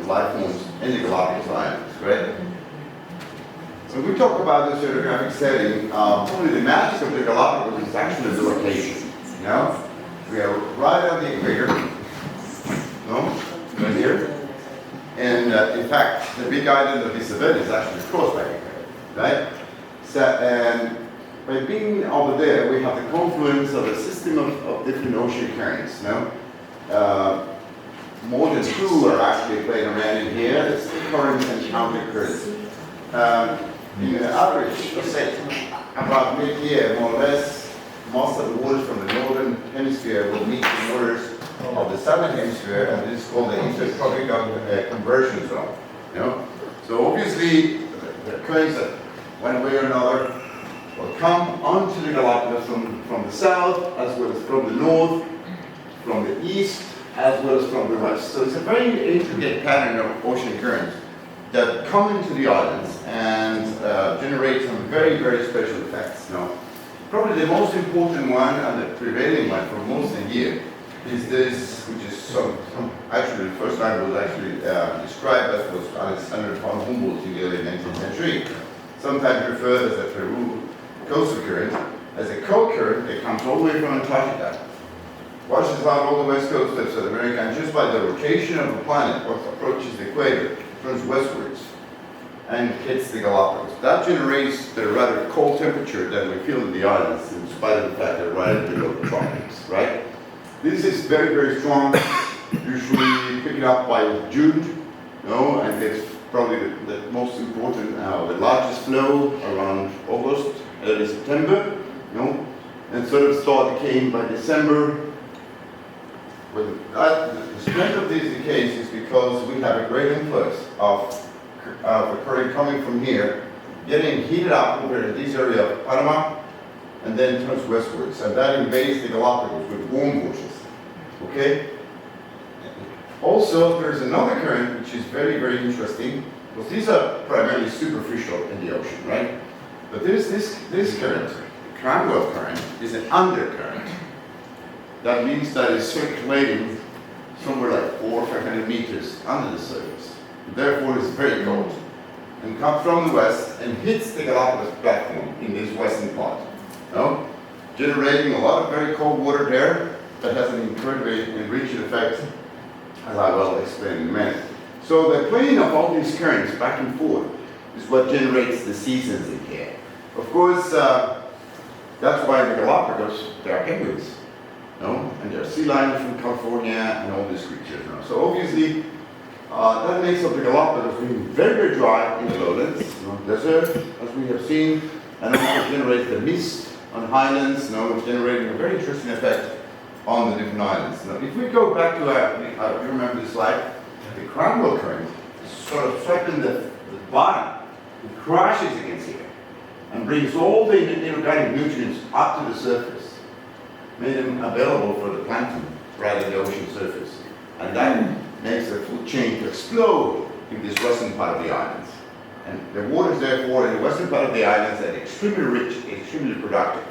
life forms in the Galapagos Islands, right? When we talk about this oceanographic setting, probably the magic of the Galapagos is actually the location. You know, we are right on the equator, no, right here, and in fact, the big island of Isabel is actually crossed by the equator, right? So, and by being over there, we have the confluence of a system of different ocean currents. No, more than two are actually playing around in here. It's the currents and counter currents. In the average, let's say about mid-year, more or less, most of the waters from the northern hemisphere will meet the waters of the southern hemisphere, and this is called the intertropical conversion zone. You know, so obviously the currents that one way or another will come onto the Galapagos from the south, as well as from the north, from the east, as well as from the west. So it's a very intricate pattern of ocean currents that come into the islands and generate some very, very special effects. Now, probably the most important one and the prevailing one for most of the year is this, which is actually the first time it was actually described as was Alexander von Humboldt in the early 19th century. Sometimes referred as a Peru coastal current, as a cold current that comes all the way from Antarctica, washes out all the west coast of South America, and just by the rotation of the planet, what approaches the equator, turns westwards and hits the Galapagos. That generates the rather cold temperature that we feel in the islands, in spite of the fact that we're right below the tropics, right? This is very, very strong. Usually pick it up by June, you know, and it's probably the most important, the largest flow around August, early September, you know, and sort of start decaying by December. The strength of this decay is because we have a great influx of the current coming from here, getting heated up over this area of Panama, and then turns westwards, and that invades the Galapagos with warm waters. Okay? Also, there's another current which is very, very interesting, because these are primarily superficial in the ocean, right? But this current, the Cranwell current, is an undercurrent. That means that it's circulating somewhere like 400 or 500 meters under the surface. Therefore, it's very cold, and comes from the west and hits the Galapagos platform in this western part, you know? Generating a lot of very cold water there that has an incredibly enriching effect, as I will explain in a minute. So the playing of all these currents back and forth is what generates the seasons in here. Of course, that's why in the Galapagos there are penguins, you know? And there are sea lions from California and all these creatures. You know? So obviously, that makes up the Galapagos being very, very dry in the lowlands, you know, desert, as we have seen, and also generates the mist on highlands, you know, generating a very interesting effect on the different islands. Now, if we go back to you remember this slide, the Cranwell current is sort of striking the bottom, it crashes against here, and brings all the inorganic nutrients up to the surface, made them available for the plankton right at the ocean surface, and that makes the food chain to explode in this western part of the islands. And the waters, therefore, in the western part of the islands are extremely rich, extremely productive.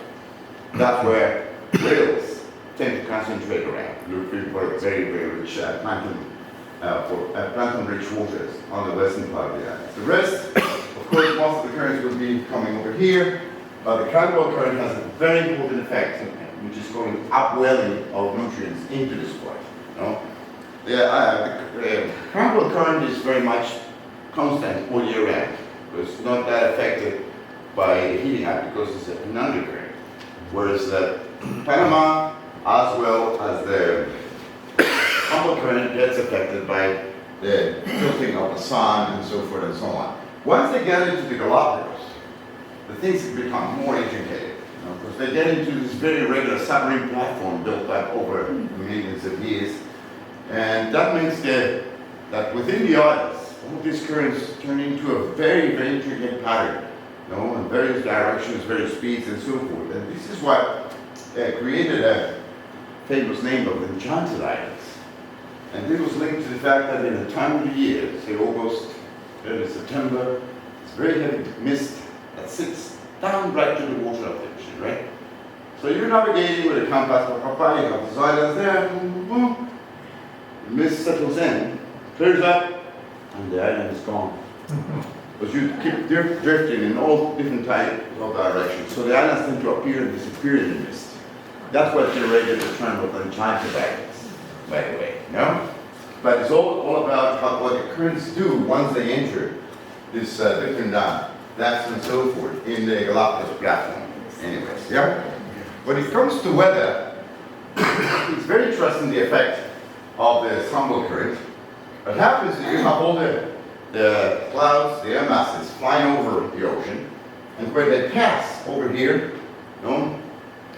That's where whales tend to concentrate around, looking for very, very rich plankton, plankton-rich waters on the western part of the islands. The rest, of course, most of the currents will be coming over here, but the Cranwell current has a very important effect, which is called upwelling of nutrients into this part. You know? The Cranwell current is very much constant all year round. It's not that affected by the heating up because it's an undercurrent. Whereas the Panama, as well as the Cranwell current, gets affected by the tilting of the sun and so forth and so on. Once they get into the Galapagos, the things become more intricate, you know, because they get into this very regular submarine platform built up over millions of years. And that means that within the islands, all these currents turn into a very, very intricate pattern, you know, in various directions, various speeds, and so forth. And this is what created a famous name of the Enchanted Islands. And it was linked to the fact that in a time of the year, say August, early September, it's very heavy mist that sits down right to the water of the ocean, right? So you're navigating with a compass, you have these islands there, the mist settles in, clears up, and the island is gone. But you keep drifting in all different types of directions. So the islands tend to appear and disappear in the mist. That's what generated the term of enchanted islands, by the way, no? But it's all about what the currents do once they enter this different depths and so forth in the Galapagos platform. Anyways, yeah? When it comes to weather, it's very interesting the effect of the Humboldt current. What happens is you have all the clouds, the air masses flying over the ocean, and when they pass over here, you know,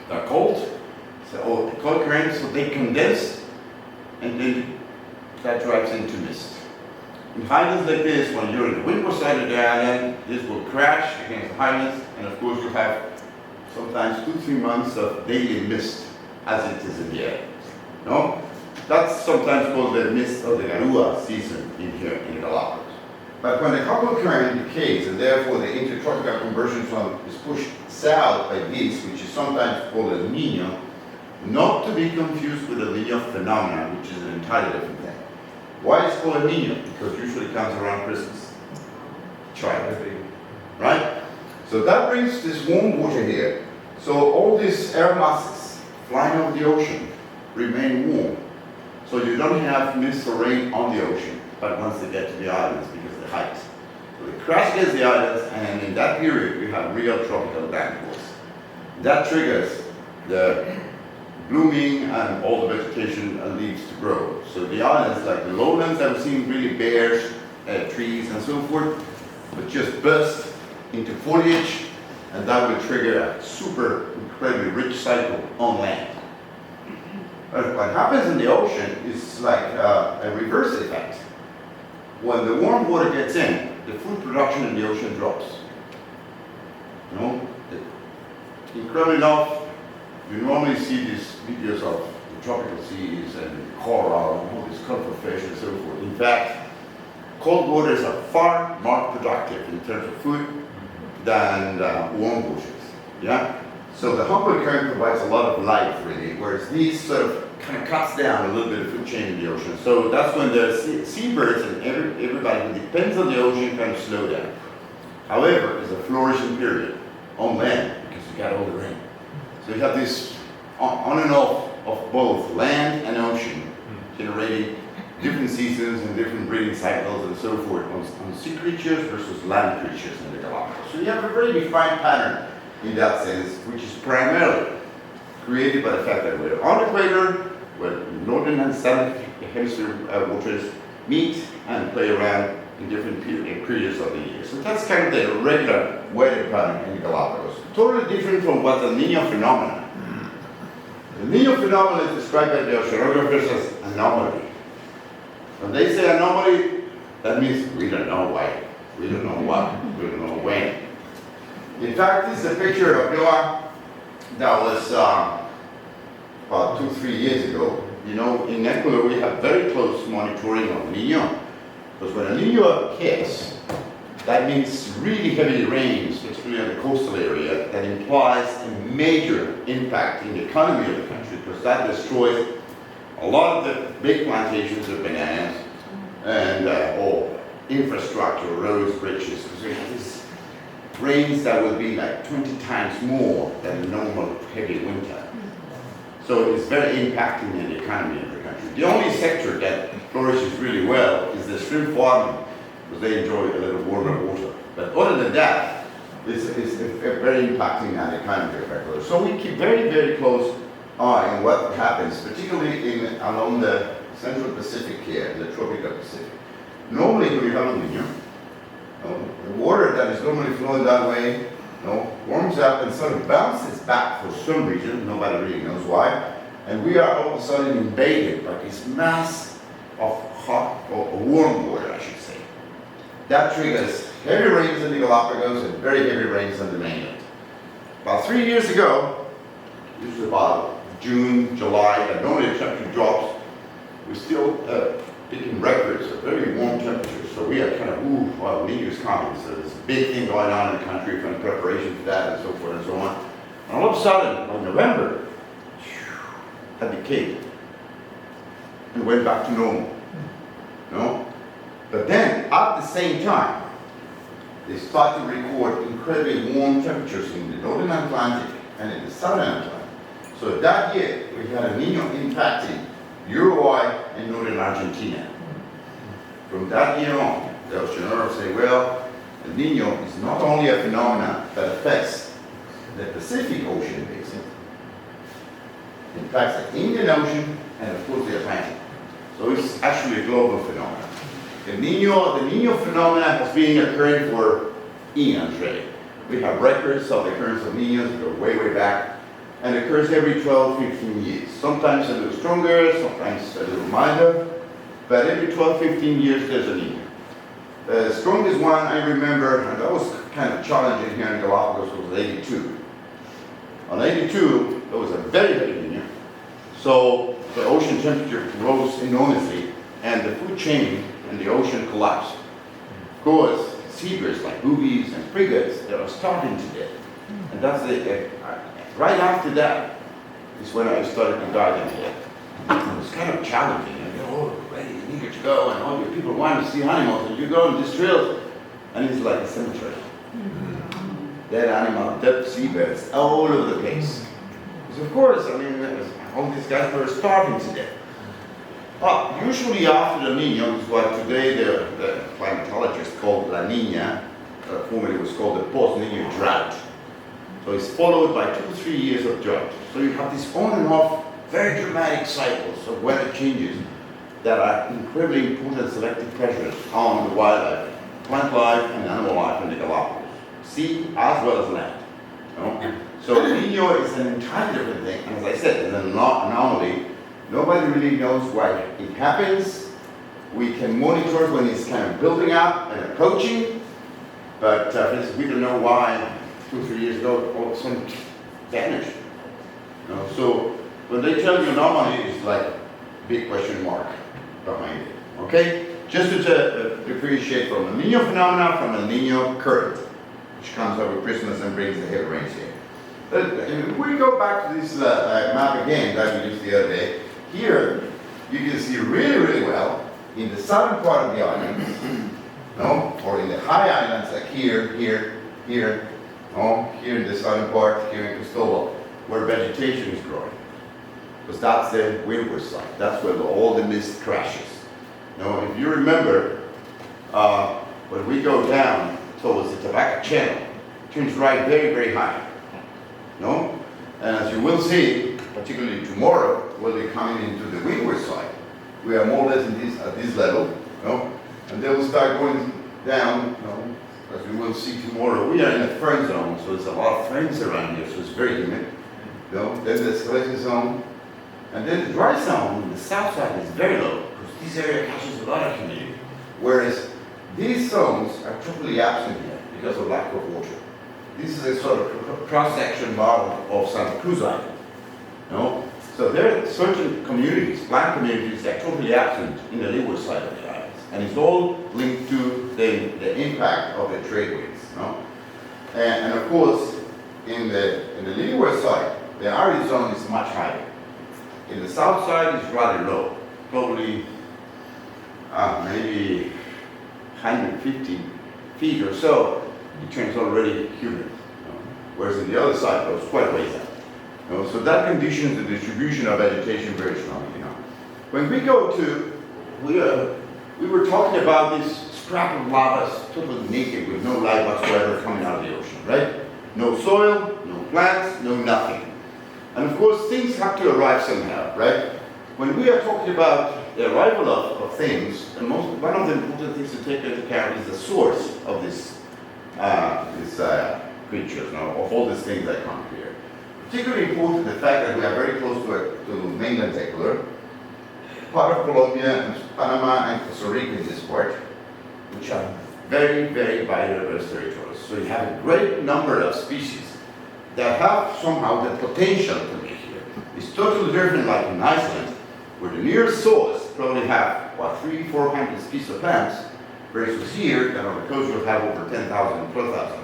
they're cold, so cold currents, so they condense, and then that drives into mist. In highlands like this, when you're in the windward side of the island, this will crash against the highlands, and of course you have sometimes 2-3 months of daily mist as it is in the air. No? That's sometimes called the mist of the Garua season in here in the Galapagos. But when the Humboldt current decays, and therefore the intertropical conversion zone is pushed south by this, which is sometimes called El Niño, not to be confused with the El Niño phenomenon, which is an entirely different thing. Why is it called El Niño? Because usually it comes around Christmas. Try it. Right? So that brings this warm water here. So all these air masses flying over the ocean remain warm. So you don't have mist or rain on the ocean, but once they get to the islands because of the height. So they crash against the islands, and in that period we have real tropical downpours. That triggers the blooming and all the vegetation and leaves to grow. So the islands, like the lowlands that we've seen, really bare trees and so forth, but just burst into foliage, and that will trigger a super incredibly rich cycle on land. But what happens in the ocean is like a reverse effect. When the warm water gets in, the food production in the ocean drops. You know, incredibly enough, you normally see these videos of the tropical seas and coral and all these colorful fish and so forth. In fact, cold waters are far more productive in terms of food than warm waters. Yeah? So the Humboldt current provides a lot of life, really, whereas these sort of kind of cuts down a little bit of food chain in the ocean. So that's when the seabirds and everybody who depends on the ocean kind of slow down. However, it's a flourishing period on land because you got all the rain. So you have this on and off of both land and ocean, generating different seasons and different breeding cycles and so forth on sea creatures versus land creatures in the Galapagos. So you have a very defined pattern in that sense, which is primarily created by the fact that we're on the equator, where northern and southern hemisphere waters meet and play around in different periods of the year. So that's kind of the regular weather pattern in the Galapagos. Totally different from what the Niño phenomenon. The Niño phenomenon is described by the oceanographers as anomaly. When they say anomaly, that means we don't know why, we don't know what, we don't know when. In fact, this is a picture of Noah that was about 2-3 years ago. You know, in Ecuador we have very close monitoring of Niño. Because when a Niño hits, that means really heavy rains, particularly on the coastal area, that implies a major impact in the economy of the country, because that destroys a lot of the big plantations of bananas and all infrastructure, roads, bridges. Because we have these rains that would be like 20 times more than a normal heavy winter. So it's very impacting in the economy of the country. The only sector that flourishes really well is the shrimp farming, because they enjoy a little warmer water. But other than that, it's very impacting on the economy of Ecuador. So we keep very, very close eye on what happens, particularly along the Central Pacific here, the tropical Pacific. Normally when you have a Niño, the water that is normally flowing that way warms up and sort of bounces back for some reason, nobody really knows why, and we are all of a sudden invaded by this mass of hot or warm water, I should say. That triggers heavy rains in the Galapagos and very heavy rains on the mainland. About 3 years ago, this was about June, July, and normally the temperature drops, we're still picking records of very warm temperatures. So we are kind of, well, Niño's coming. So there's a big thing going on in the country in preparation for that and so forth and so on. And all of a sudden, by November, that decayed and went back to normal. No? But then, at the same time, they start to record incredibly warm temperatures in the northern Atlantic and in the southern Atlantic. So that year, we had a Nino impacting Uruguay and northern Argentina. From that year on, the oceanographers say, well, El Nino is not only a phenomenon that affects the Pacific Ocean basin, it affects the Indian Ocean and of course the Atlantic. So it's actually a global phenomenon. The Nino phenomenon has been occurring for eons, really. We have records of the occurrence of Ninos that go way, way back, and it occurs every 12, 15 years. Sometimes a little stronger, sometimes a little milder, but every 12, 15 years there's a Nino. The strongest one I remember, and that was kind of challenging here in Galapagos, was 82. On 82, there was a very, very Nino. So the ocean temperature rose enormously, and the food chain in the ocean collapsed. Of course, seabirds like boobies and frigates, they were starting to death. And that's right after that is when I started to dive in here. It was kind of challenging. Ready, eager to go, and all your people want to see animals, and you go on these trails, and it's like a cemetery. Dead animals, dead seabirds, all over the place. Because of course, I mean, all these guys were starving to death. Usually after the Nino is what today the climatologists call La Nina, formerly was called the post-Nino drought. So it's followed by 2 to 3 years of drought. So you have these on and off, very dramatic cycles of weather changes that are incredibly important selective pressures on the wildlife, plant life and animal life in the Galapagos, sea as well as land. You know? So Nino is an entirely different thing, and as I said, it's an anomaly. Nobody really knows why it happens. We can monitor when it's kind of building up and approaching, but we don't know why 2 or 3 years ago all of a sudden vanished. You know? So when they tell you anomaly, it's like a big question mark behind it. Okay? Just to differentiate from the Nino phenomenon from the Nino current, which comes over Christmas and brings the heavy rains here. If we go back to this map again that we used the other day, here you can see really, really well in the southern part of the island, no? Or in the high islands like here, no? Here in the southern part, here in Cristobal, where vegetation is growing. Because that's the windward side. That's where all the mist crashes. Now, if you remember, when we go down towards the Tobacco Channel, it turns right very, very high. No? And as you will see, particularly tomorrow, we'll be coming into the windward side. We are more or less at this level, no? And they will start going down, no? As we will see tomorrow. We are in a fern zone, so there's a lot of ferns around here, so it's very humid. No? Then the Celeste zone. And then the dry zone on the south side is very low, because this area catches a lot of humidity. Whereas these zones are totally absent here because of lack of water. This is a sort of cross-section model of Santa Cruz Island. No? So there are certain communities, plant communities, that are totally absent in the leeward side of the islands. And it's all linked to the impact of the trade winds. No? And of course, in the leeward side, the arid zone is much higher. In the south side, it's rather low, probably maybe 150 feet or so. It turns already humid. Whereas in the other side, it goes quite a ways out. So that conditions the distribution of vegetation very strongly. When we go to, we were talking about this scrap of lava, totally naked with no life whatsoever coming out of the ocean, right? No soil, no plants, no nothing. And of course, things have to arrive somehow, right? When we are talking about the arrival of things, one of the important things to take into account is the source of these creatures, of all these things that come here. Particularly important the fact that we are very close to mainland Ecuador, part of Colombia, and Panama, and Costa Rica in this part, which are very, very biodiverse territories. So you have a great number of species that have somehow the potential to be here. It's totally different like in Iceland, where the nearest source probably have, 300-400 species of plants, versus here, that on the coast will have over 10,000, 12,000.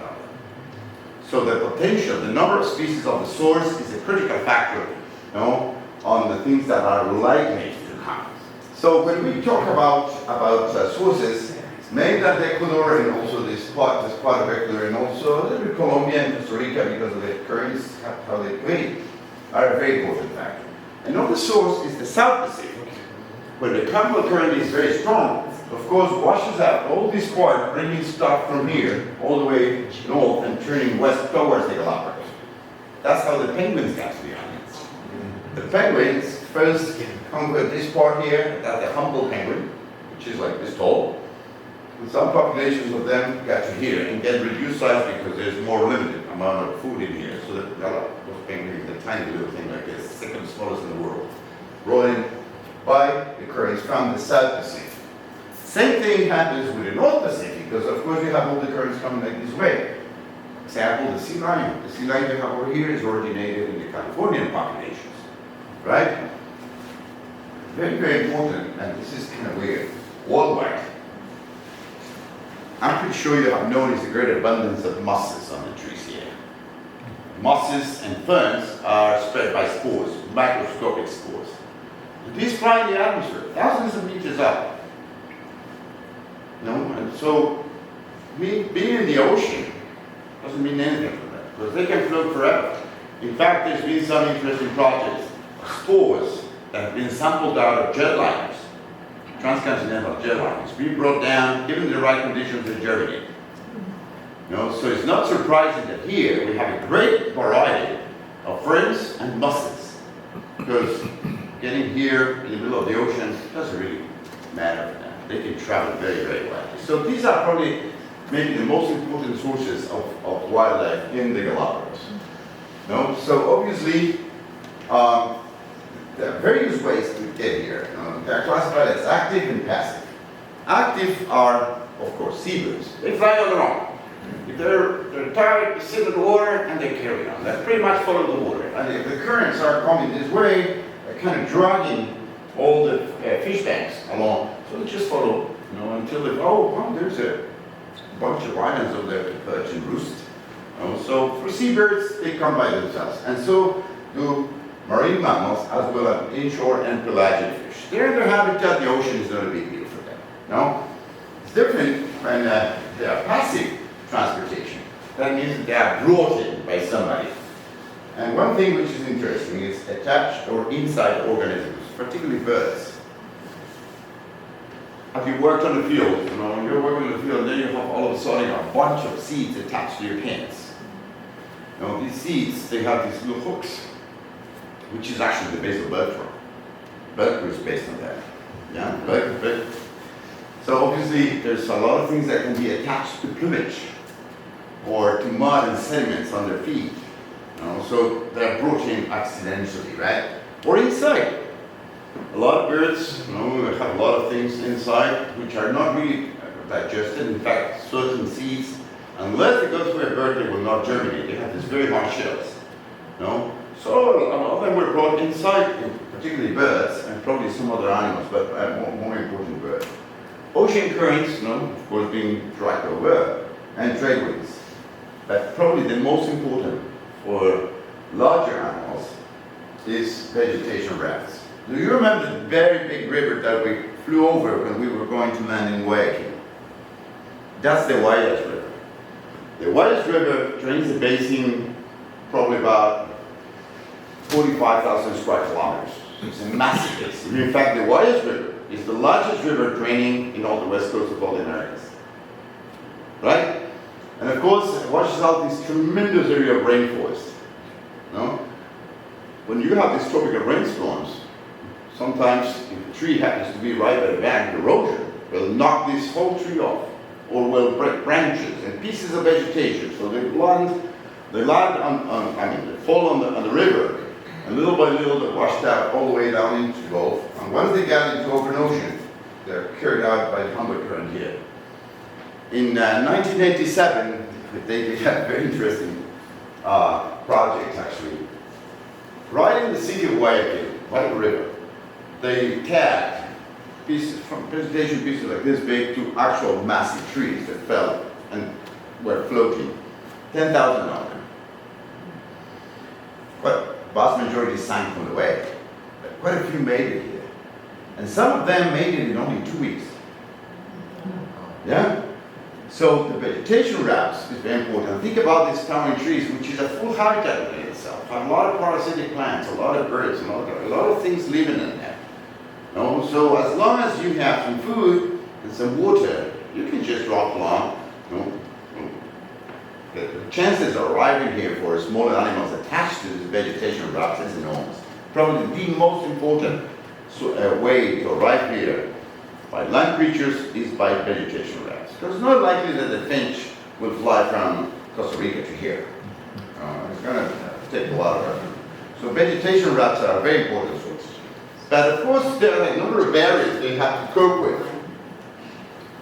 So the potential, the number of species of the source is a critical factor, on the things that are likely to come. So when we talk about sources, mainland Ecuador, and also this part of Ecuador, and also a little bit Colombia and Costa Rica, because of the currents, how they play, are a very important factor. Another source is the South Pacific, where the Campbell current is very strong. Of course, washes out all this part, bringing stuff from here all the way north and turning west towards the Galapagos. That's how the penguins got to the islands. The penguins first conquered this part here, that's the humble penguin, which is like this tall. And some populations of them got to here and get reduced size because there's more limited amount of food in here. So the Galapagos penguin is a tiny little thing like this, second smallest in the world, brought in by the currents from the South Pacific. Same thing happens with the North Pacific, because of course you have all the currents coming like this way. Example, the sea lion. The sea lion you have over here is originated in the Californian populations, right? Very, very important, and this is kind of weird. Worldwide, I'm pretty sure you have noticed the great abundance of mosses on the trees here. Mosses and ferns are spread by spores, microscopic spores. These fly in the atmosphere, thousands of meters up. And so being in the ocean doesn't mean anything for them, because they can float forever. In fact, there's been some interesting projects, spores that have been sampled out of jetliners, transcontinental jetliners, being brought down, given the right conditions, they germinate. So it's not surprising that here we have a great variety of ferns and mosses, because getting here in the middle of the ocean doesn't really matter for them. They can travel very, very widely. So these are probably maybe the most important sources of wildlife in the Galapagos. So obviously, there are various ways to get here. They're classified as active and passive. Active are, of course, seabirds. They fly on their own. If they're tired, they sit in the water and they carry on. They pretty much follow the water. And if the currents are coming this way, they're kind of dragging all the fish banks along. So they just follow, until they, there's a bunch of islands over there to perch and roost. So for seabirds, they come by themselves. And so do marine mammals, as well as inshore and pelagic fish. They're in their habitat, the ocean is not a big deal for them. It's different when they are passive transportation. That means that they are brought in by somebody. And one thing which is interesting is attached or inside organisms, particularly birds. Have you worked on the field? When you're working in the field, then you have all of a sudden a bunch of seeds attached to your pants. These seeds, they have these little hooks, which is actually the base of bird fur. Bird fur is based on that. But so obviously, there's a lot of things that can be attached to plumage or to mud and sediments on their feet. So they're brought in accidentally, right? Or inside. A lot of birds, have a lot of things inside which are not really digested. In fact, certain seeds, unless they go through a bird, they will not germinate. They have these very hard shells. So a lot of them were brought inside, particularly birds, and probably some other animals, but more important birds. Ocean currents, of course, being dragged over, and trade winds. But probably the most important for larger animals is vegetation rafts. Do you remember the very big river that we flew over when we were going to land in Guayaquil? That's the Guayas River. The Guayas River drains the basin probably about 45,000 square kilometers. It's a massive basin. In fact, the Guayas River is the largest river draining in all the west coast of all the Americas. Right? And of course, it washes out this tremendous area of rainforest. When you have these tropical rainstorms, sometimes if a tree happens to be right at the bank, erosion will knock this whole tree off, or will break branches and pieces of vegetation. So they fall on the river, and little by little they're washed out all the way down into the Gulf. And once they get into open ocean, they're carried out by the Humboldt current here. In 1987, they had a very interesting project actually. Right in the city of Guayaquil, by the river, they tagged vegetation pieces like this big to actual massive trees that fell and were floating. 10,000 of them. But vast majority sank on the way. But quite a few made it here. And some of them made it in only 2 weeks. Yeah? So the vegetation wraps is very important. Think about these towering trees, which is a full habitat in itself. A lot of parasitic plants, a lot of birds, a lot of things living in there. No? So as long as you have some food and some water, you can just drop along. No? The chances of arriving here for smaller animals attached to this vegetation wraps is enormous. Probably the most important way to arrive here by land creatures is by vegetation wraps. Because it's not likely that the finch will fly from Costa Rica to here. It's going to take a lot of effort. So vegetation wraps are a very important source. But of course, there are a number of barriers they have to cope with.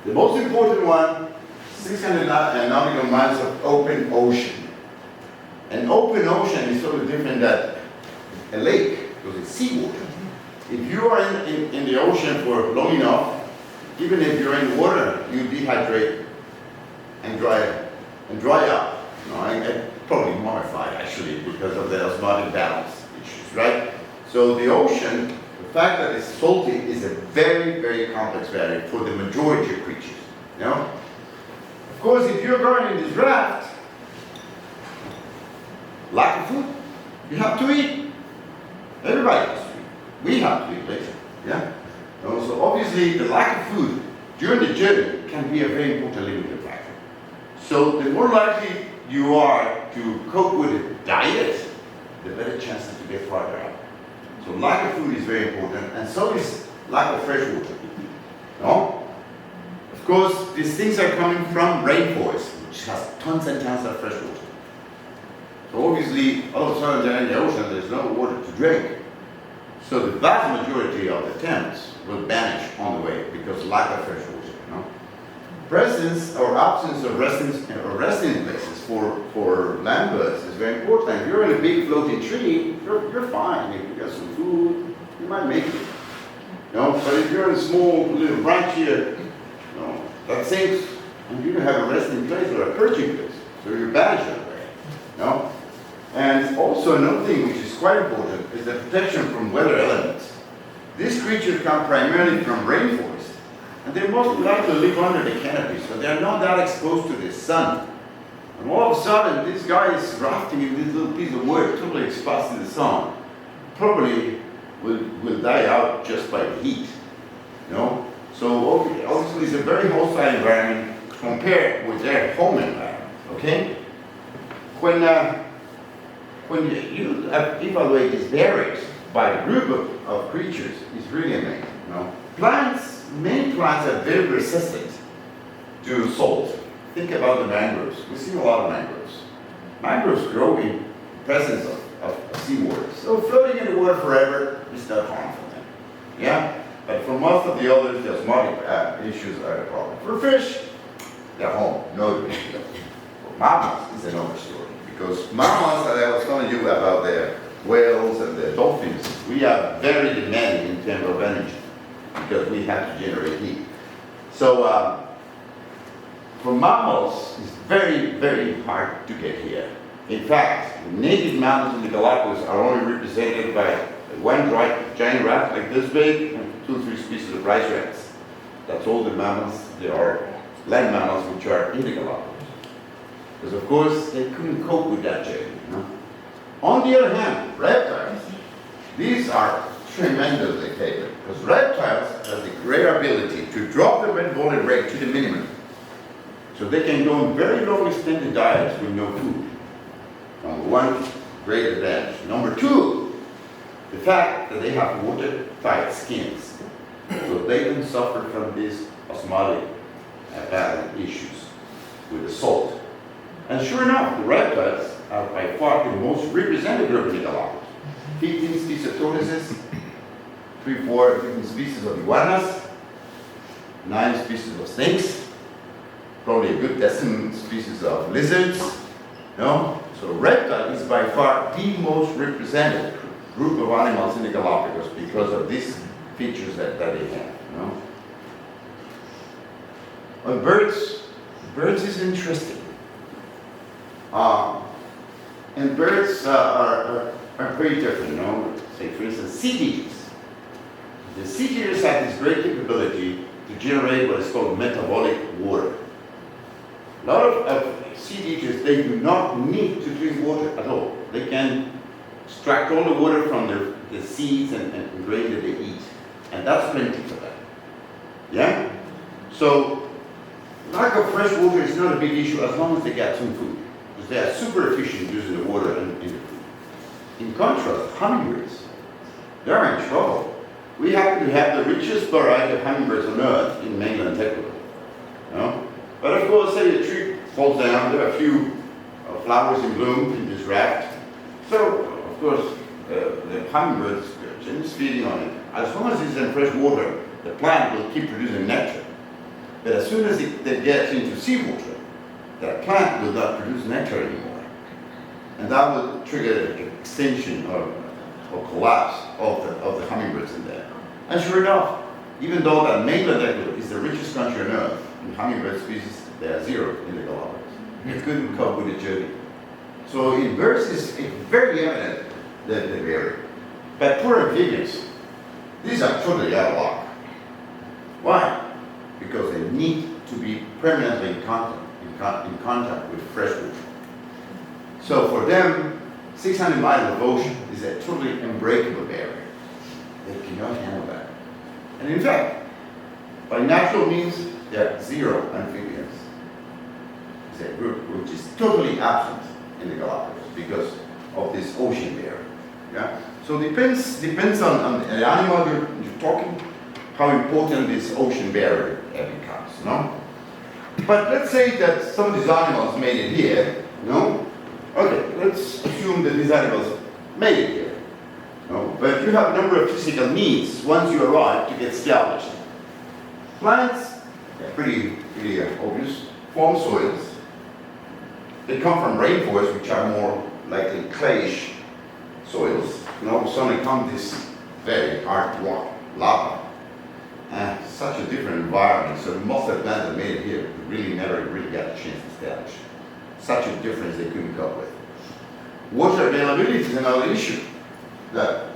The most important one, 600 nautical miles of open ocean. An open ocean is sort of different than a lake, because it's seawater. If you are in the ocean for long enough, even if you're in water, you dehydrate and dry up. And probably modified actually because of the osmotic balance issues, right? So the ocean, the fact that it's salty is a very, very complex barrier for the majority of creatures. You know? Of course, if you're going in this raft, lack of food, you have to eat. Everybody has to eat. We have to eat later. Yeah? So obviously, the lack of food during the journey can be a very important limiting factor. So the more likely you are to cope with a diet, the better chances to get farther out. So lack of food is very important, and so is lack of fresh water. No? Of course, these things are coming from rainforest, which has tons and tons of fresh water. So obviously, all of a sudden they're in the ocean, there's no water to drink. So the vast majority of the attempts will vanish on the way because lack of fresh water. You know? Presence or absence of resting places for land birds is very important. If you're in a big floating tree, you're fine. If you got some food, you might make it. You know? But if you're in a small little branch here, you know, that sinks, and you don't have a resting place or a perching place, so you're banished that way. You know? And also another thing which is quite important is the protection from weather elements. These creatures come primarily from rainforest, and they most likely live under the canopy, so they're not that exposed to the sun. And all of a sudden, this guy is rafting in this little piece of wood, totally exposed to the sun. Probably will die out just by the heat. You know? So obviously it's a very hostile environment compared with their home environment. Okay? When you evaluate these barriers by a group of creatures, it's really amazing. You know? Many plants are very resistant to salt. Think about the mangroves. We see a lot of mangroves. Mangroves grow in presence of seawater. So floating in the water forever is not harmful then. Yeah? But for most of the others, the osmotic issues are a problem. For fish, they're home. No big deal. For mammals, it's another story. Because mammals, that I was telling you about the whales and the dolphins, we are very demanding in terms of energy because we have to generate heat. So for mammals, it's very, very hard to get here. In fact, native mammals in the Galapagos are only represented by one giant rat like this big and 2-3 species of rice rats. That's all the mammals, they are land mammals which are in the Galapagos. Because of course, they couldn't cope with that journey. You know? On the other hand, reptiles, these are tremendously favored. Because reptiles have the great ability to drop the metabolic rate to the minimum. So they can go on very long extended diets with no food. Number one, great advantage. Number two, the fact that they have watertight skins. So they don't suffer from these osmotic balance issues with the salt. And sure enough, the reptiles are by far the most represented group in the Galapagos. 15 species of tortoises, 3-4 different species of iguanas, 9 species of snakes, probably a good dozen species of lizards. No? So reptile is by far the most represented group of animals in the Galapagos because of these features that they have. No? On birds is interesting. And birds are very different. You know? Say, for instance, seed eaters. The seed eaters have this great capability to generate what is called metabolic water. A lot of seed eaters, they do not need to drink water at all. They can extract all the water from the seeds and grain that they eat. And that's plenty for them. Yeah? So, lack of fresh water is not a big issue as long as they get some food. Because they are super efficient using the water in the food. In contrast, hummingbirds, they're in trouble. We happen to have the richest variety of hummingbirds on Earth in mainland Ecuador. You know? But of course, say a tree falls down, there are a few flowers in bloom in this raft. So, of course, the hummingbirds are just feeding on it. As long as it's in fresh water, the plant will keep producing nectar. But as soon as they get into seawater, the plant will not produce nectar anymore. And that will trigger an extinction or collapse of the hummingbirds in there. And sure enough, even though that mainland Ecuador is the richest country on Earth in hummingbird species, they are zero in the Galapagos. It couldn't cope with the journey. So in birds, it's very evident that they vary. But poor amphibians, these are totally out of luck. Why? Because they need to be permanently in contact with fresh water. So for them, 600 miles of ocean is a totally unbreakable barrier. They cannot handle that. And in fact, by natural means, there are zero amphibians. It's a group which is totally absent in the Galapagos because of this ocean barrier. Yeah? So depends on the animal you're talking, how important this ocean barrier becomes. No? But let's say that some of these animals made it here. No? Okay, let's assume that these animals made it here. No? But you have a number of physical needs once you arrive to get established. Plants, pretty obvious, form soils. They come from rainforests, which are more likely clayish soils. Now suddenly comes this very hard rock, lava. Such a different environment, so most of the plants that made it here really never really got a chance to establish. Such a difference they couldn't cope with. Water availability is another issue. The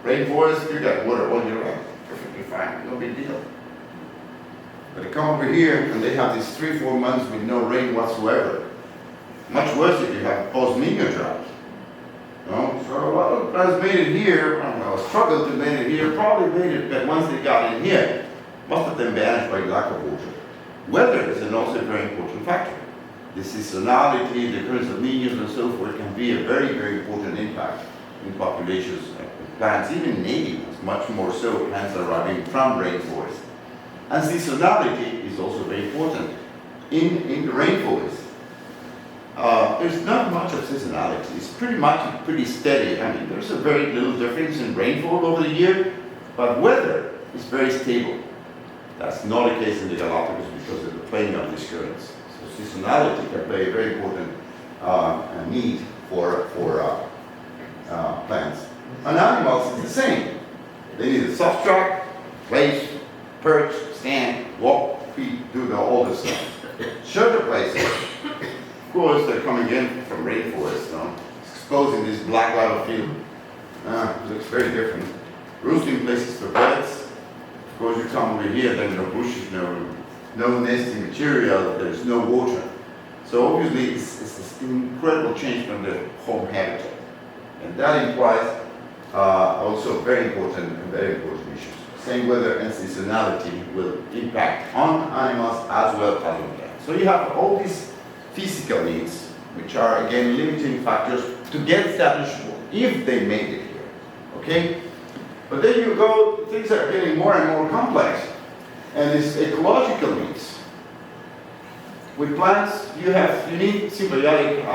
rainforest, you got water all year round, perfectly fine, no big deal. But they come over here and they have these 3-4 months with no rain whatsoever. Much worse if you have post-Nino drought. No? So a lot of plants made it here, I don't know, struggled to make it here, probably made it, but once they got in here, most of them vanished by lack of water. Weather is also a very important factor. The seasonality, the occurrence of Niños and so forth can be a very, very important impact in populations of plants, even native ones, much more so plants arriving from rainforest. And seasonality is also very important in the rainforest. There's not much of seasonality. It's pretty steady. I mean, there's a very little difference in rainfall over the year, but weather is very stable. That's not the case in the Galapagos because of the playing of these currents. So seasonality can play a very important need for plants. And animals is the same. They need a substrate, place, perch, stand, walk, feed, do all this stuff. Shelter places. Of course, they're coming in from rainforest, no? Exposing this black lava field. Looks very different. Roosting places for birds. Of course, you come over here, there are no bushes, no nesting material, there's no water. So obviously, it's an incredible change from the home habitat. And that implies also very important issues. Same weather and seasonality will impact on animals as well as on plants. So you have all these physical needs, which are again limiting factors to get established if they made it here. Okay? But then you go, things are getting more and more complex. And it's ecological needs. With plants, you need symbiotic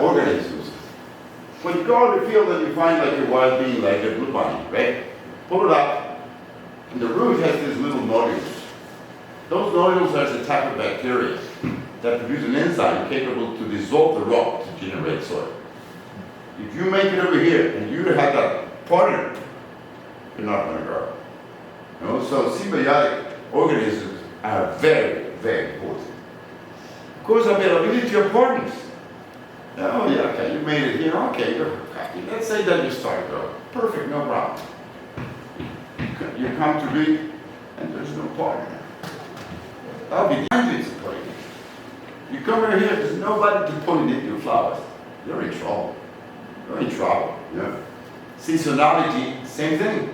organisms. When you go in the field and you find like a wild being, like a blue bunny, right? Pull it up, and the root has these little nodules. Those nodules are the type of bacteria that produce an enzyme capable to dissolve the rock to generate soil. If you make it over here and you have that partner, you're not going to grow. You know? So symbiotic organisms are very, very important. Of course, availability of partners. Oh yeah, okay, you made it here, okay, you're happy. Let's say that you start growing. Perfect, no problem. You come to be, and there's no partner. That'll be hundreds of pollinators. You come over here, there's nobody to pollinate your flowers. You're in trouble. You're in trouble. Yeah. Seasonality, same thing.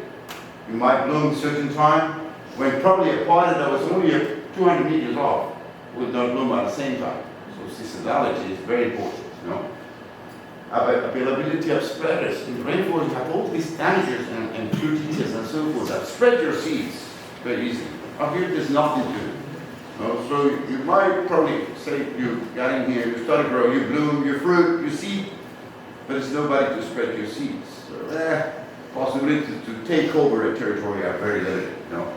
You might bloom a certain time when probably a pollinator that was only 200 meters off would not bloom at the same time. So seasonality is very important. You know? Availability of spreaders. In rainforest, you have all these tanagers and fruit eaters and so forth that spread your seeds very easily. Up here, there's nothing to do. So you might probably say you got in here, you start to grow, you bloom, you fruit, you seed, but there's nobody to spread your seeds. So possibilities to take over a territory are very limited. You know?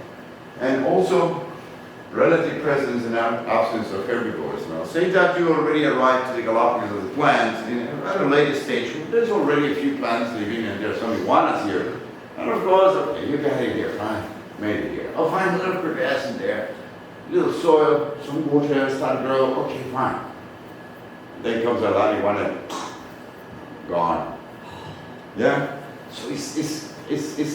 And also, relative presence and absence of herbivores. Now, say that you already arrived to the Galapagos of the plants at a later stage. There's already a few plants living, and there's only iguanas here. And of course, okay, you got it here, fine, made it here. I'll find a little grass in there, little soil, some water, start to grow. Okay, fine. Then comes a lot of iguana, gone. Yeah. So it's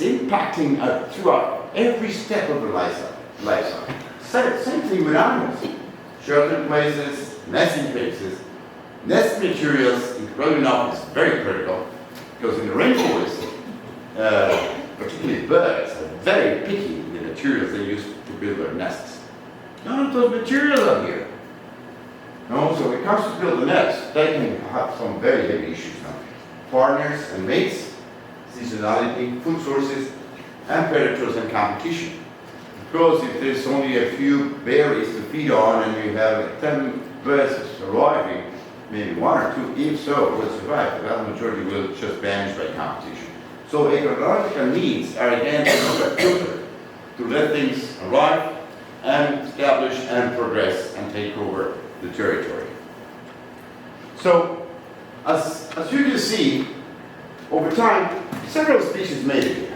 impacting throughout every step of the life cycle. Same thing with animals. Shelter places, nesting places, nest materials in growing up is very critical because in the rainforest, particularly birds are very picky in the materials they use to build their nests. None of those materials are here. No, so when it comes to build a nest, they can have some very heavy issues now. Partners and mates, seasonality, food sources, and predators and competition. Because if there's only a few berries to feed on and you have 10 birds surviving, maybe one or two, if so, will survive. The vast majority will just vanish by competition. So ecological needs are again another filter to let things arrive and establish and progress and take over the territory. So, as you can see, over time, several species made it here.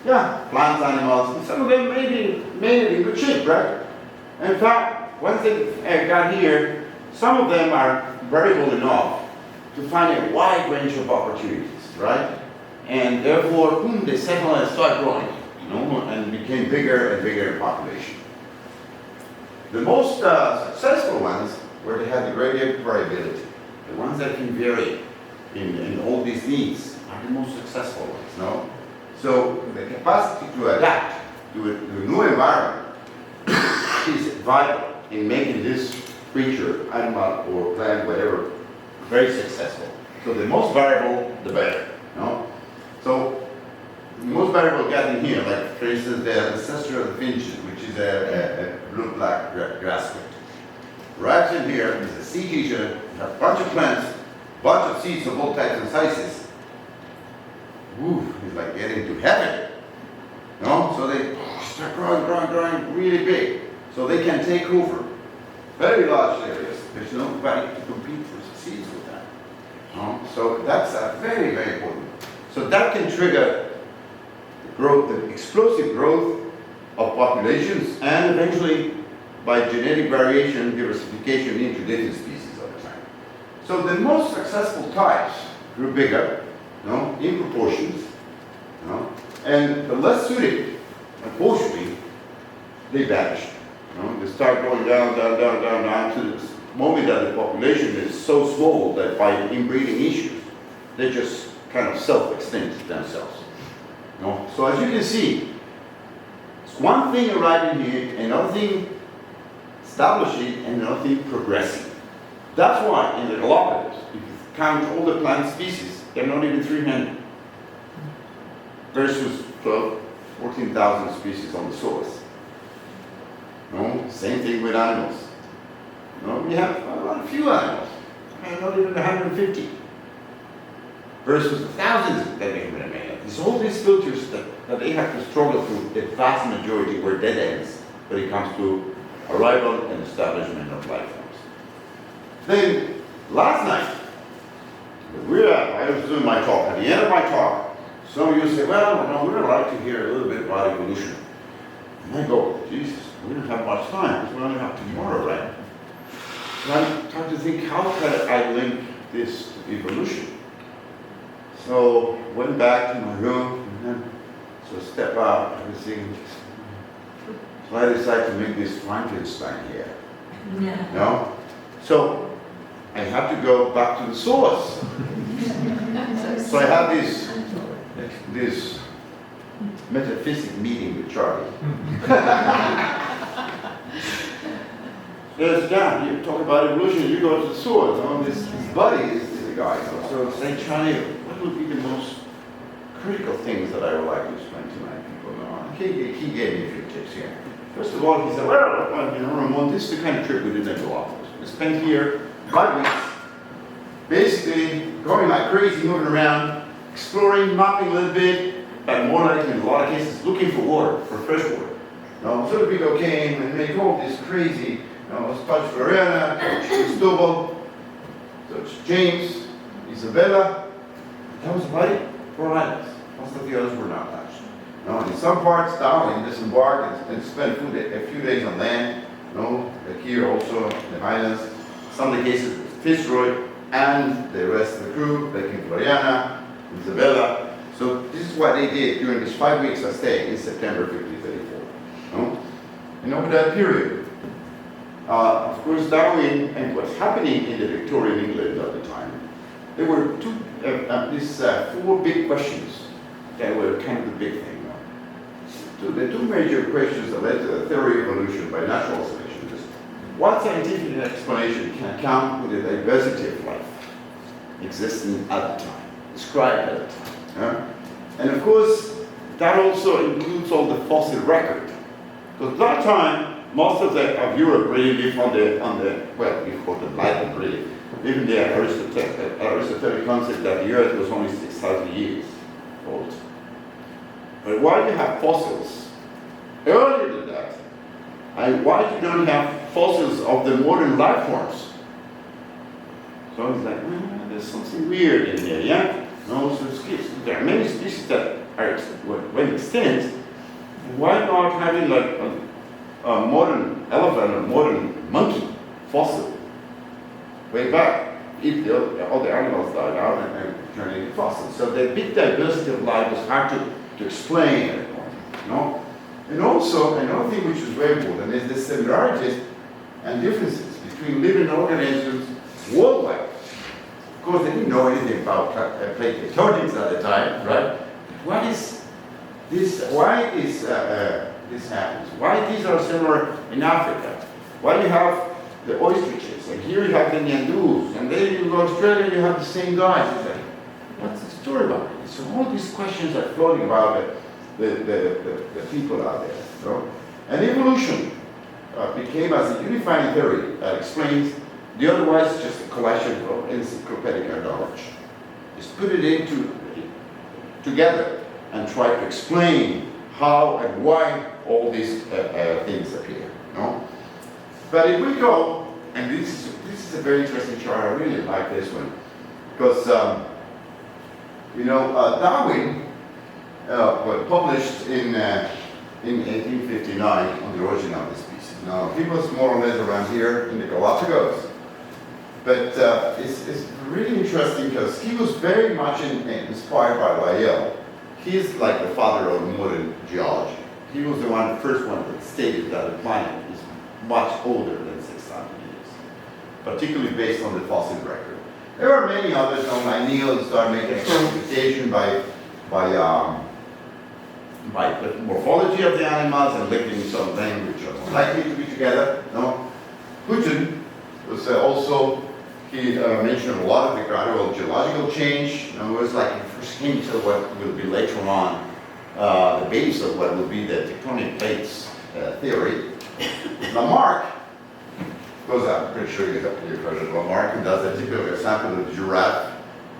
Yeah, plants, animals, and some of them made it in good shape, right? In fact, once they got here, some of them are variable enough to find a wide range of opportunities, right? And therefore, they settle and start growing, you know, and became bigger and bigger in population. The most successful ones where they had the greatest variability, the ones that can vary in all these needs, are the most successful ones, no? So the capacity to adapt to a new environment is vital in making this creature, animal or plant, whatever, very successful. So the most variable, the better. No? So the most variable got in here, like for instance the ancestor of the finches, which is a blue-black grasswood. Right in here is a seed eater, a bunch of plants, bunch of seeds of all types and sizes. Ooh, it's like getting to heaven. No? So they start growing really big. So they can take over very large areas. There's nobody to compete for seeds with that. No? So that's very, very important. So that can trigger the growth, the explosive growth of populations, and eventually, by genetic variation, diversification into different species over time. So the most successful types grew bigger, no, in proportions, no, and the less suited, unfortunately, they vanished. No? They start going down to the moment that the population is so small that by inbreeding issues, they just kind of self-extend themselves. No? So as you can see, it's one thing arriving here, another thing establishing, and another thing progressing. That's why in the Galapagos, if you count all the plant species, they're not even 300 versus 12, 14,000 species on the source. No? Same thing with animals. No? We have a few animals, not even 150 versus the thousands that we have in America. It's all these filters that they have to struggle through. The vast majority were dead ends when it comes to arrival and establishment of life forms. Then last night, I was doing my talk. At the end of my talk, some of you say, well, no, we would like to hear a little bit about evolution. And I go, Jesus, we don't have much time because we only have tomorrow, right? So I'm trying to think, how can I link this to evolution? So went back to my room, and then so step out, I was thinking, So I decided to make this Frankenstein here. Yeah. No? So I have to go back to the source. So I have this metaphysic meeting with Charlie. Says, yeah, you talk about evolution, you go to the source. No? This buddy is the guy. No? So say, Charlie, what would be the most critical things that I would like to explain to my people? No? He gave me a few tips here. First of all, he said, well, you know, Ramon, this is the kind of trip we did in Galapagos. We spent here 5 weeks, basically going like crazy, moving around, exploring, mapping a little bit, but more likely in a lot of cases, looking for water, for fresh water. No, so the people came and made all this crazy, Spudge Floriana, Cristobal, so it's James, Isabella, that was right, 4 islands. Most of the others were not touched. No, in some parts, Darwin disembarked and spent a few days on land. No, like here also in the highlands. Some of the cases with Fitzroy and the rest of the crew, like in Floriana, Isabella. So this is what they did during these 5 weeks of stay in September 1534. No? And over that period, of course, Darwin and what's happening in the Victorian England at the time, there were these 4 big questions that were kind of the big thing. So the 2 major questions that led to the theory of evolution by natural selection is what scientific explanation can account for the diversity of life existing at the time, described at the time. And of course, that also includes all the fossil record. Because at that time, most of Europe really lived on the well, we call it Latin really, even the Aristotelic concept that the Earth was only 6,000 years old. But why do you have fossils earlier than that? And why you don't have fossils of the modern life forms? So it's like, there's something weird in here, yeah? No, so there are many species that are well extinct. Why not having like a modern elephant or modern monkey fossil way back? If all the animals died out and turned into fossils. So the big diversity of life was hard to explain at that point, no? And also, another thing which is very important is the similarities and differences between living organisms worldwide. Of course, they didn't know anything about plate tectonics at the time, right? What is this? Why is this happens? Why these are similar in Africa? Why do you have the ostriches, and here you have the Nyandus, and then you go to Australia, you have the same guys. It's like, what's the story about it? So all these questions are floating about the people out there. So, and evolution became as a unifying theory that explains the otherwise just a collection of encyclopedic knowledge. Just put it together and try to explain how and why all these things appear. No? But if we go, and this is a very interesting chart, I really like this one, because Darwin was published in 1859 on the origin of the species. Now, he was more or less around here in the Galapagos. But it's really interesting because he was very much inspired by Lyell. He's like the father of modern geology. He was the first one that stated that the planet is much older than 6,000 years, particularly based on the fossil record. There are many others, like Neil started making a classification by the morphology of the animals and linking something which are likely to be together. No, Hutton was also, he mentioned a lot of the gradual geological change. It was like the first hint of what will be later on the base of what will be the tectonic plates theory. Lamarck, because I'm pretty sure you've heard of Lamarck, who does a typical example of the giraffe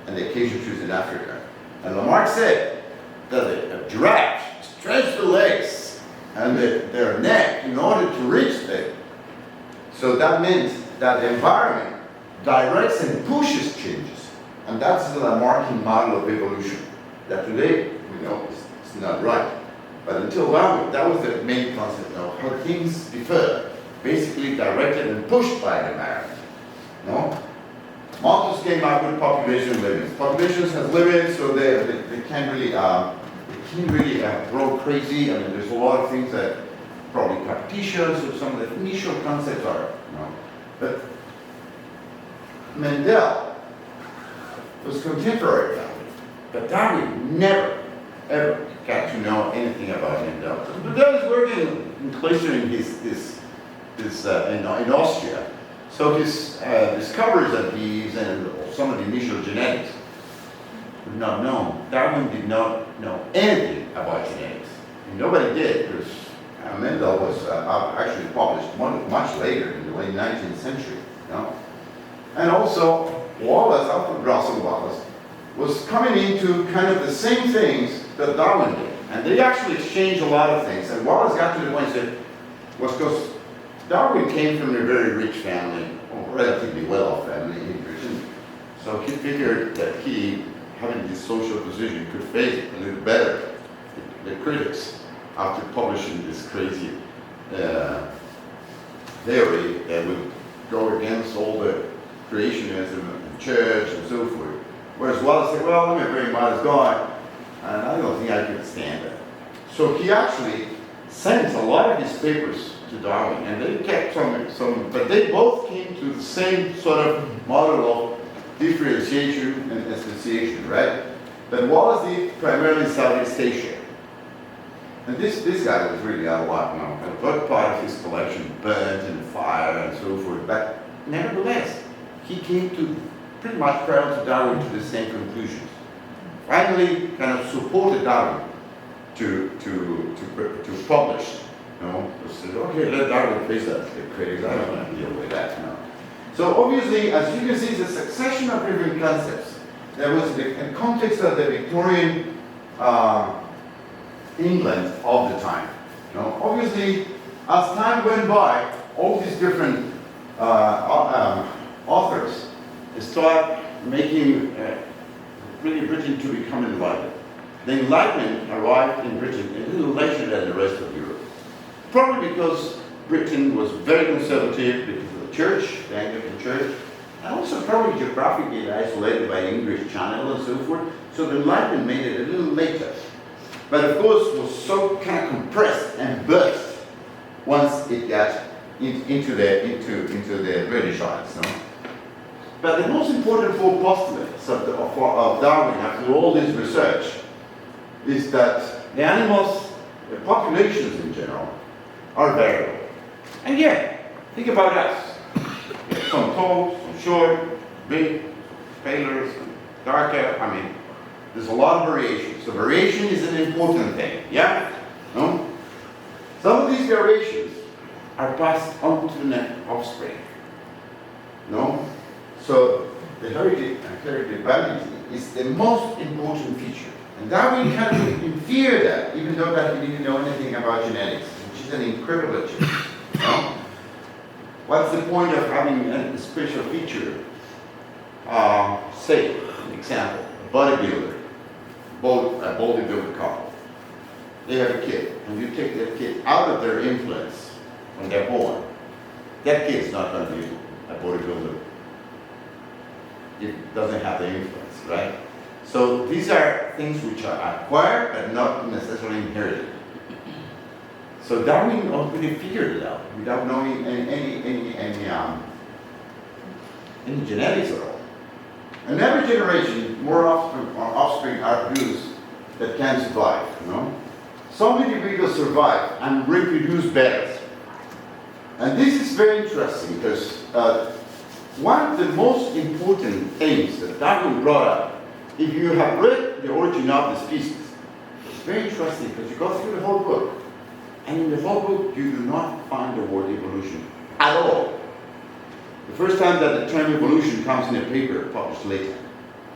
and the acacia trees in Africa. And Lamarck said that a giraffe stretched the legs and their neck in order to reach them. So that meant that the environment directs and pushes changes. And that's the Lamarckian model of evolution that today we know is not right. But until now, that was the main concept of how things differ, basically directed and pushed by the environment. No? Malthus came out with population limits. Populations have limits, so they can't really grow crazy. I mean, there's a lot of things that probably competition, so some of the initial concepts are, But Mendel was contemporary Darwin, but Darwin never, ever got to know anything about Mendel. Mendel is working in clustering in Austria, so his discoveries of bees and some of the initial genetics were not known. Darwin did not know anything about genetics. And nobody did, because Mendel was actually published much later, in the late 19th century. And also, Wallace, Alfred Russel Wallace, was coming into kind of the same things that Darwin did. And they actually exchanged a lot of things. And Wallace got to the point and said, was because Darwin came from a very rich family, or relatively well-off family in Britain. So he figured that he, having this social position, could face it a little better. The critics, after publishing this crazy theory that would go against all the creationism and church and so forth. Whereas Wallace said, well, I'm a very modest guy, and I don't think I could stand that. So he actually sent a lot of his papers to Darwin, and they kept some, but they both came to the same sort of model of differentiation and association, right? But Wallace did primarily Southeast Asia. And this guy was really out of luck, a good part of his collection burnt in fire and so forth, but nevertheless, he came to pretty much parallel to Darwin to the same conclusions. Finally, kind of supported Darwin to publish. Said, okay, let Darwin face that. The critics, I don't want to deal with that. So obviously, as you can see, it's a succession of different concepts. There was a context of the Victorian England of the time. Obviously, as time went by, all these different authors start making really Britain to become enlightened. The Enlightenment arrived in Britain a little later than the rest of Europe. Probably because Britain was very conservative because of the church, the Anglican church, and also probably geographically isolated by the English Channel and so forth. So the Enlightenment made it a little later. But of course, it was so kind of compressed and burst once it got into the British Isles. But the most important four postulates of Darwin, after all this research, is that the animals, the populations in general, are variable. And yet, think about us. Some tall, some short, big, paler, darker. I mean, there's a lot of variation. So variation is an important thing, yeah? No? Some of these variations are passed on to the offspring. No? So the heritability is the most important feature. And Darwin kind of inferred that, even though that he didn't know anything about genetics, which is an incredible achievement. No? What's the point of having a special feature? Say, an example, a bodybuilder, a bodybuilder couple. They have a kid, and you take that kid out of their influence when they're born. That kid's not going to be a bodybuilder. It doesn't have the influence, right? So these are things which are acquired but not necessarily inherited. So Darwin already figured it out without knowing any genetics at all. In every generation, more offspring are produced that can survive. Some individuals survive and reproduce better. And this is very interesting because one of the most important things that Darwin brought up, if you have read The Origin of the Species, it's very interesting because you go through the whole book, and in the whole book you do not find the word evolution at all. The first time that the term evolution comes in a paper published later,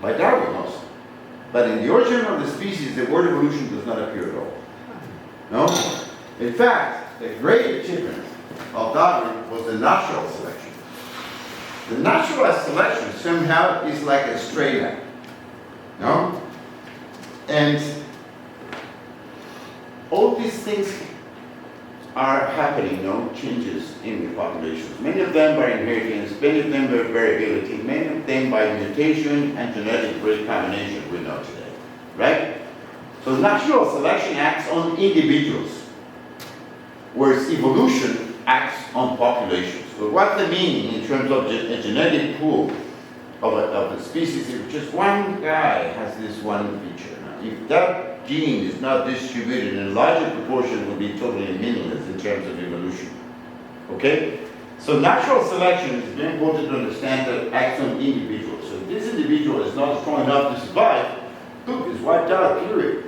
by Darwin also. But in The Origin of the Species, the word evolution does not appear at all. No? In fact, the great achievement of Darwin was the natural selection. The natural selection somehow is like a straight line. No? And all these things are happening, changes in the populations. Many of them by inheritance, many of them by variability, many of them by mutation and genetic recombination we know today. Right? So natural selection acts on individuals. whereas evolution acts on populations. So what's the meaning in terms of a genetic pool of a species? If just one guy has this one feature, if that gene is not distributed in a larger proportion, it will be totally meaningless in terms of evolution. Okay? So natural selection is very important to understand that it acts on individuals. So if this individual is not strong enough to survive, boom, is wiped out, period.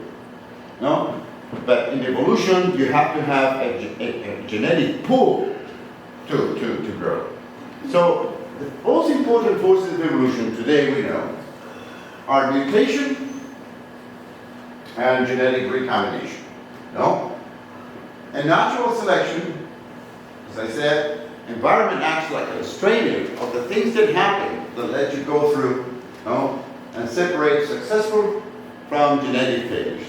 No? But in evolution, you have to have a genetic pool to grow. So the most important forces of evolution today we know are mutation and genetic recombination. No? And natural selection, as I said, environment acts like a strainer of the things that happen that let you go through, no? And separate successful from genetic failures.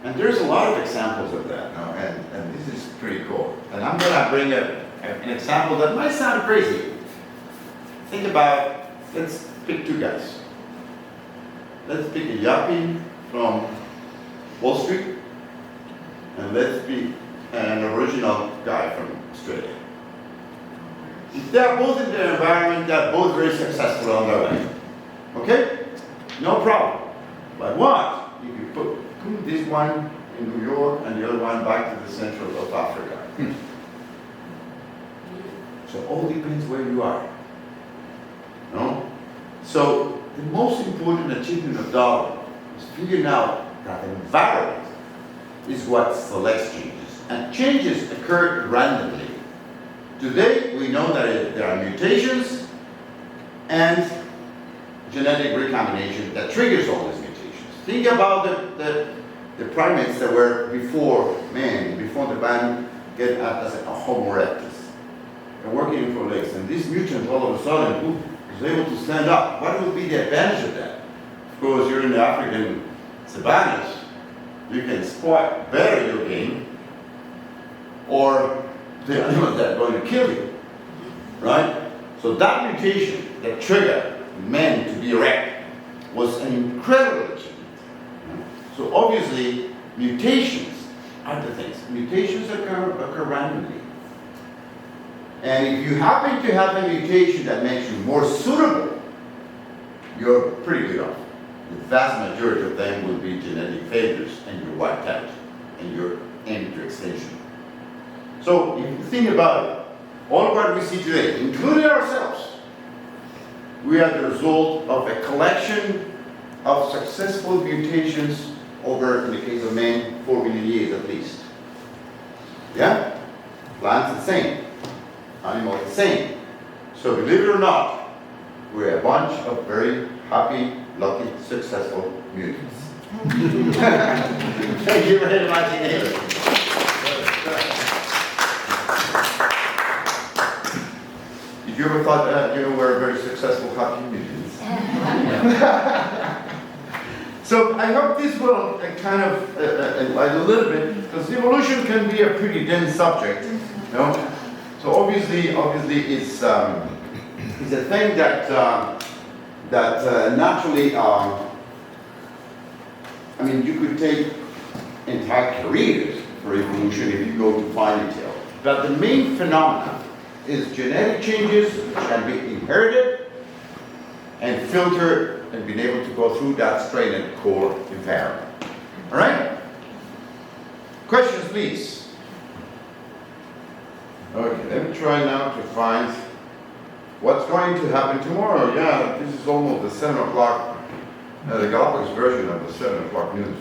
And there's a lot of examples of that, no? And this is pretty cool. And I'm going to bring an example that might sound crazy. Think about, let's pick two guys. Let's pick a yuppie from Wall Street, and let's pick an original guy from Australia. If they're both in their environment, they're both very successful on their way. Okay? No problem. But what? If you put this one in New York and the other one back to the central of Africa. So it all depends where you are. No? So the most important achievement of Darwin is figuring out that the environment is what selects changes. And changes occur randomly. Today, we know that there are mutations and genetic recombination that triggers all these mutations. Think about the primates that were before man, before the man get as a Homo erectus. They're working for legs, and this mutant all of a sudden is able to stand up. What would be the advantage of that? Of course, you're in the African savannas, you can spot better your game, or the animals that are going to kill you, right? So that mutation that triggered men to be erect was an incredible achievement. So obviously, mutations are the things. Mutations occur randomly. And if you happen to have a mutation that makes you more suitable, you're pretty good off. The vast majority of them will be genetic failures, and you're wiped out, and you're aimed to extinction. So if you think about it, all what we see today, including ourselves, we are the result of a collection of successful mutations over, in the case of man, 4 million years at least. Yeah? Plants the same. Animals the same. So believe it or not, we're a bunch of very happy, lucky, successful mutants. Thank you very much, David. Did you ever thought that you were a very successful happy mutants? So I hope this will kind of enlighten a little bit, because evolution can be a pretty dense subject, you know? So obviously it's a thing that naturally, I mean, you could take entire careers for evolution if you go to fine detail. But the main phenomenon is genetic changes which can be inherited and filtered and being able to go through that strained core environment. All right? Questions, please. Okay, let me try now to find what's going to happen tomorrow. Yeah, this is almost the 7 o'clock, the Galapagos version of the 7 o'clock news.